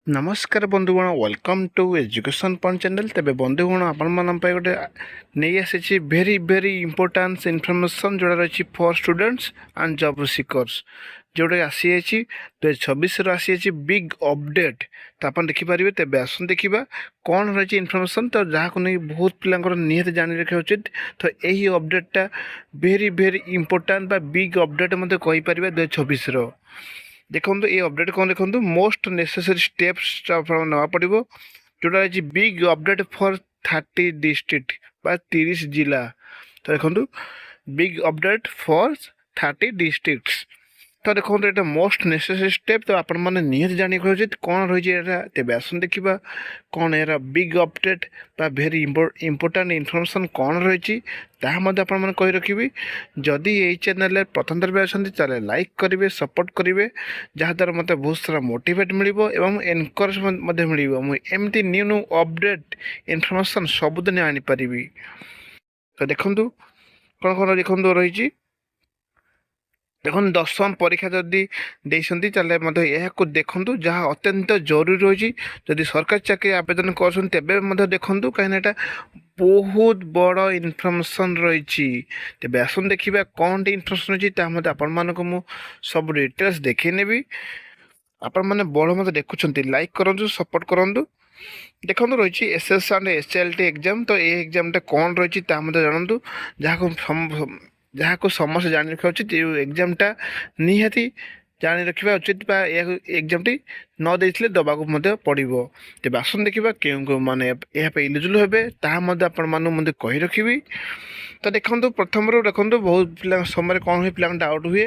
नमस्कार बंधुगण welcome to education point channel. तेरे बंधुगण आपण गोटे नहीं आसी भेरी भेरी इंपोर्टान्स इनफर्मेशन जोड़ा रही for students and job seekers जोटा आसी 2026 आसी बिग अपडेट। तो आप देखिपारे तेज आसन देखा कौन रही इनफर्मेशन तो जहाँ को नहीं बहुत पिलांकर निहत जानी रखा उचित। तो यही अपडेटा भेरी भेरी इंपोर्टाट बिग अपडेट मत कहीपर 2026 देखो ये अपडेट कौन देखो मोस्ट नेसेसरी स्टेप्स ना पड़ो जोटा रही बिग अपडेट फॉर 30 डिस्ट्रिक्ट बा 30 जिला। तो देखो बिग अपडेट फॉर 30 डिस्ट्रिक्ट्स। तो देखो ये मोस्ट नेसेसरी स्टेप। तो आपण मैंने निहत जानी उचित कौन रही है तेज आसन देखा कौन यार बिग अपडेट बा भेरी इंपोर्टाट इनफर्मेशन कौन रही आप कही रखी। जदि यही चैनल प्रथम थर अच्छा लाइक करेंगे सपोर्ट करेंगे जहाँद्वारा मत बहुत सारा मोटिवेट मिल एनकरेज मिल मुझे न्यू न्यू अपडेट इनफर्मेशन सबुदिन आनीपारि। तो देखूँ कौन कौन देखो रही देखो दशम परीक्षा जदि देखूँ देखूँ जहाँ अत्यंत जरूरी रही जदि सरकारी चाकरी आवेदन कर देखूँ कहीं बहुत बड़ इनफर्मेशन रही। तेज आसन देखा कौन इनफर्मेशन रही आपको सब डिटेल्स देखी आपण मैंने बड़ मत देखुं लाइक करूँ सपोर्ट करूँ। देखो रही एसएस एंड एसएलटी एग्जाम। तो ये एग्जाम कौन रही जानतु जहाँ जहाँ को समस्त जान रखा उचित एग्जामटा निहाती जानी रखा उचित एग्जाम टी न देते दबा पड़ो। तेज आसन देखा क्यों मैंने यहाँ इलिजिबल हे आपण कही रखी। तो देखो प्रथम देखो बहुत पिला समय कौन हुए पिला डाउट हुए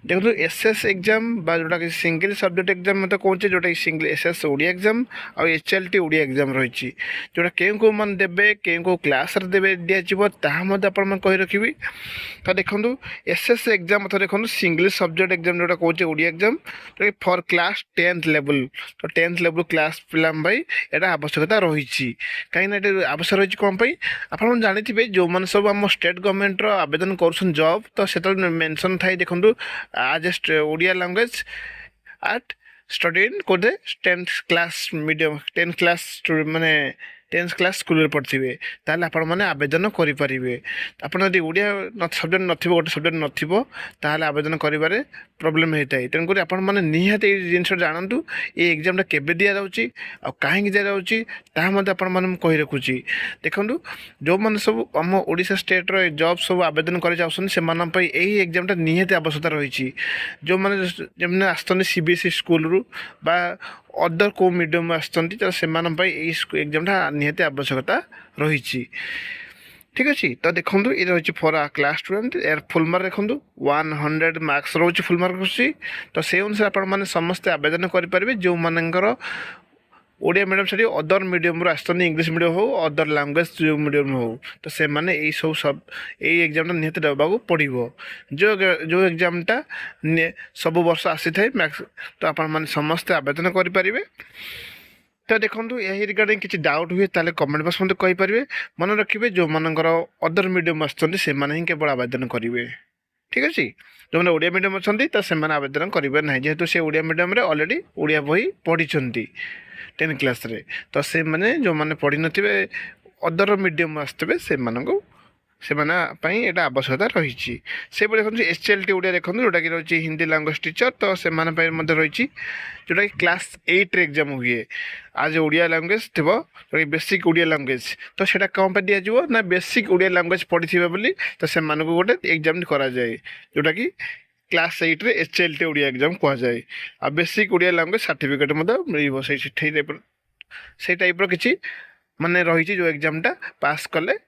देखो एसएस एग्जाम जोटा कि सिंगल सब्जेक्ट एग्जाम मतलब कौन जोटा सिंगल एसएस ओडिया एग्जाम और एचएलटी ओडिया एग्जाम रही जोटा क्यों मैंने देवे क्यों क्लास देवे दिज्व ताकि कही रखी। तो देखो एसएस एग्जाम मतलब देखो सिंगल सब्जेक्ट एग्जाम जोटा कौन Odia exam for class 10th level. तो 10th लेवल क्लास पिला यहाँ आवश्यकता रही कहीं आवश्यक रही कौन आप जानी जो मैंने सब आम स्टेट गवर्नमेंट आवेदन कर जॉब तो से मेंशन थाई देखो आज ए ओडिया लैंग्वेज आट स्टडी इन कोदे 10th class medium 10th class माने 10th क्लास स्कूल पढ़े ताल आपने आवेदन करेंगे। आपड़ यदि ओडिया सब्जेक्ट न गोटे सब्जेक्ट नाल आवेदन कर प्रोब्लेम होता है। तेणुक आपने निहत जिन जानतु ये एग्जामटा केवे दि जाऊँगी आ कहीं दि जाऊँगी कही रखुची। देखो जो मैंने सब आम ओडिशा स्टेट रो जॉब सब आवेदन कर यही एग्जामटा निहत आवश्यकता रही जो मैंने जमने आसते सीबीएसई स्कूल रू बा अदर को मीडियम आसती तो से एग्जामटा निहत आवश्यकता रही। ठीक अच्छे। तो देखो ये रही फॉर क्लास स्टूडेंट यार फुल मार्क देखो 100 मार्क्स रोच फुल मार्क रही। तो से अनुसार आपने समस्ते आवेदन करेंगे जो मानकर ओडिया मीडियम छाड़ी अदर मीडियम आसती इंग्लीश मीडियम हो अदर लैंग्वेज जो मीडियम हो तो से मैंने सब यही एग्जामटा निहत देवाक पड़ो जो जो एग्जामटा सब वर्ष आसी थाए मैक्स। तो आप समस्ते आवेदन करेंगे। तो देखो यही रिगार्डिंग किसी डाउट हुए ताले कमेंट बॉक्स मत कहींपारे। मन रखिए जो मानकर अदर मीडियम आसती से ही केवल आवेदन करेंगे। ठीक अच्छे। जो मैंने ओडिया मीडियम अच्छा तो से आवेदन करेंगे ना जेहेतु से ओडिया मीडियम अलरेडी ओडिया बही पढ़ी 10th क्लास रे। तो से मैंने जो मैंने पढ़ी नथिबे अदर मीडियम आसते से यहाँ आवश्यकता रही। से देखो एसएलटी ओडिया देखो जोटा कि रही हिंदी लैंग्वेज टीचर तो से रही जोटा कि क्लास 8 एग्जाम हुए आज ओडिया लैंग्वेज थी जो बेसिक ओडिया लैंग्वेज तो सेटा कौन पर दिज्व ना बेसिक ओडिया लैंग्वेज पढ़ी बोली तो से गोटे एग्जाम कराए जोटा कि क्लास 8 रे एचएलटी ओडिया एग्जाम कहुए आ बेसिक ओडिया लैंग्वेज सर्टिफिकेट मिल से टाइप किसी माने रही जो एग्जामटा पास कले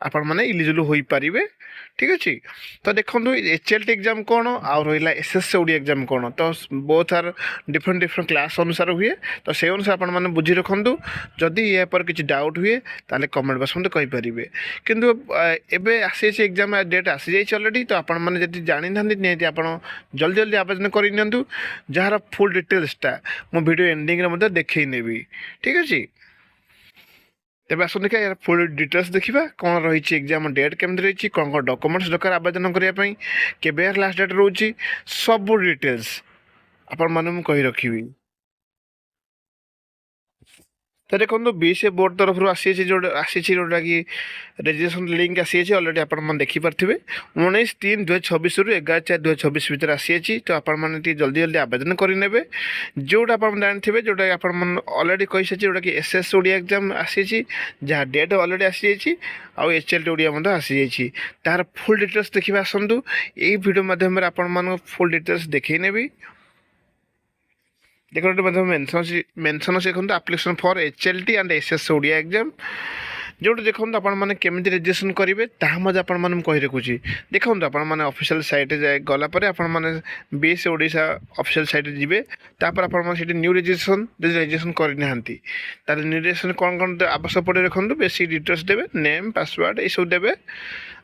आपण मैंने इलिजिबल हो पारे। ठीक अच्छे। तो देखो एचएलटी एग्जाम कौन आउ रहा एसएस ओडिया एग्जाम कौन तो both are different different class अनुसार हुए। तो से अनुसार आपने बुझी रखु जदि या पर किसी डाउट हुए ताले कमेंट बॉक्स मत कहींपारे। किंतु एबे आसी एग्जाम डेट आसी जाइए अलरेडी। तो आपने जब जानी ना निहती आप जल्दी जल्दी आवेदन कर जार फुल डिटेल्सटा मो वीडियो एंडिंग देखी नेबी। ठीक अच्छे। तेज आस देखा यार फुल डिटेल्स देखा कौन रही एग्जाम डेट केमती रही कौन कौन डॉक्यूमेंट्स दरकार आवेदन करने के लास्ट डेट रोचे सब डिटेल्स आपण मैंने कही रखी। तो देखो बीसी बोर्ड तरफ आसी जोटा कि रेजिस्ट्रेशन लिंक आसी अलरेडी आपने देखिपारे 19/3/2026 रु 11/4/2026 भितर आसी तो आपने जल्दी जल्दी आवेदन करेंगे जोटा आप जानते जोटा आप अलरेडी कही सारी जोटा कि एसएस ओडिया एग्जाम आसी जहाँ डेट अलरेडी आसी आउ एचएलटी ओडिया आसी तार फुल डिटेल्स देखिए आसतु यही वीडियो माध्यम आपण फुल डिटेल्स देखी नेबी देखो मेंशन अच्छे देखो application for HLT and SS Odia exam जोटा देखो आपने केमी रेजिस्ट्रेशन करेंगे ताकि आपको कही रखुच्छी देखो आपने ऑफिशियल साइट जाए गलापर आपने बीएससी ओडिशा ऑफिशियल साइट जी तापर आप न्यू रेजिस्ट्रेशन करना तार न्यू रेजिस्ट्रेशन कौन कौन आवश्यक पड़े देखो बेसिक डिटेल्स देवे नेम पासवर्ड ये सब देवे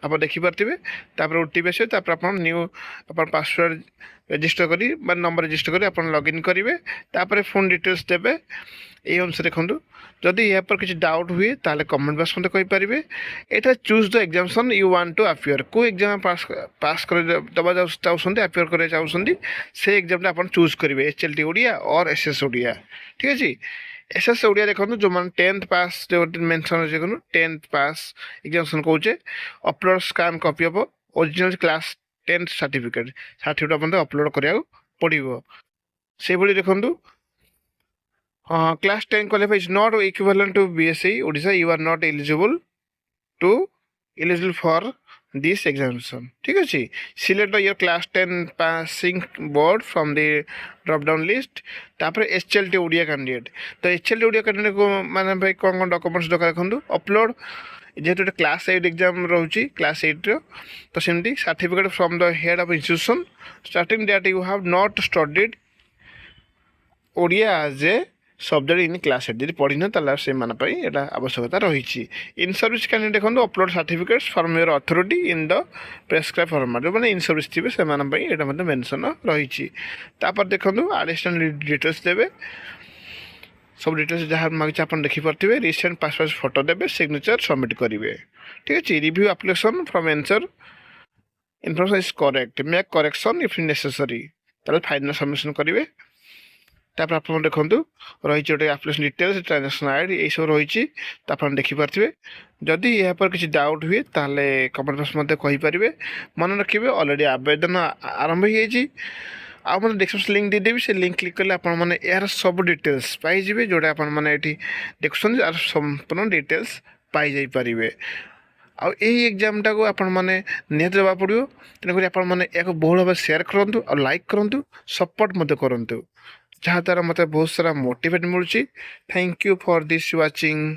आप देखिपारे तापर ओटीपी आस आप न्यू पासवर्ड रेजिस्टर करी नंबर रेजिस्टर करी आप लॉगिन करेंगे तापर फोन डिटेल्स देवे ये अनुसार देखो जदि या पर किसी डाउट हुए ताले कमेंट बॉक्स में कहींपारे यहाँ choose the examination you want to appear को एग्जाम पास कर दबा चाहते अपियर करने चाहते से एग्जाम आप चूज करेंगे एचएलटी ओडिया और एसएस ओडिया ठीक अच्छे एसएस ओडिया देखो जो मैंने 10th पास जो मेंशन देखो 10th पास एग्जामिनेशन कौचे upload scan copy of original class 10th certificate आप अपलोड करा पड़ो से भाई देखो class 10 qualify is not equivalent to BSc Odisha you are not eligible for this examination ठीक अच्छे select your class 10 passing board from the drop down list तापर HLT Odia candidate तो HLT ओडिया कैंडिडेट को माने भाई कौन कौन डॉक्यूमेंट्स दरकार देखो अपलोड जेहेतु क्लास 8 एग्जाम रोचे क्लास 8 तो सेमती certificate from the head of institution starting date you have not studied Odia as a subject in class 8 जी पढ़ी ना से आवश्यकता रही इन सर्विस कैंडिडेट देखो upload certificates from your authority in the prescribe format जो मैंने इन सर्विस थे से मेंशन रही देखो एडिशनल डिटेल्स देवे सब डिटेल्स जहाँ मांगी आप देखिपारे रिसेंट पासपोर्ट फोटो देवे सिग्नेचर सबमिट करेंगे ठीक अच्छे review application from answer information is correct make correction if necessary final submission करेंगे तापर आप देखो रही गोटे एप्लिकेशन डिटेल्स ट्रांजेक्शन आईडी ये सब रही आप देखिपारे जदि यहाँ पर किसी डाउट हुए ताले कमेंट बॉक्स में कहींपारे मन रखिए अलरेडी आवेदन आरंभ हो डिस्क्रिप्शन लिंक देदेवी से लिंक क्लिक कले आपने यार सब डिटेल्स पाइबे जोटा आपने देखुं यार संपूर्ण डिटेल्स पाई पारे आई एग्जामटा को आपने निहत देवा पड़ो तेणुक आपको बहुल भाव सेयार करूँ और लाइक करूँ सपोर्ट करूँ जहाँ द्वारा मत बहुत सारा मोटिवेट मिलूँ thank you for this watching.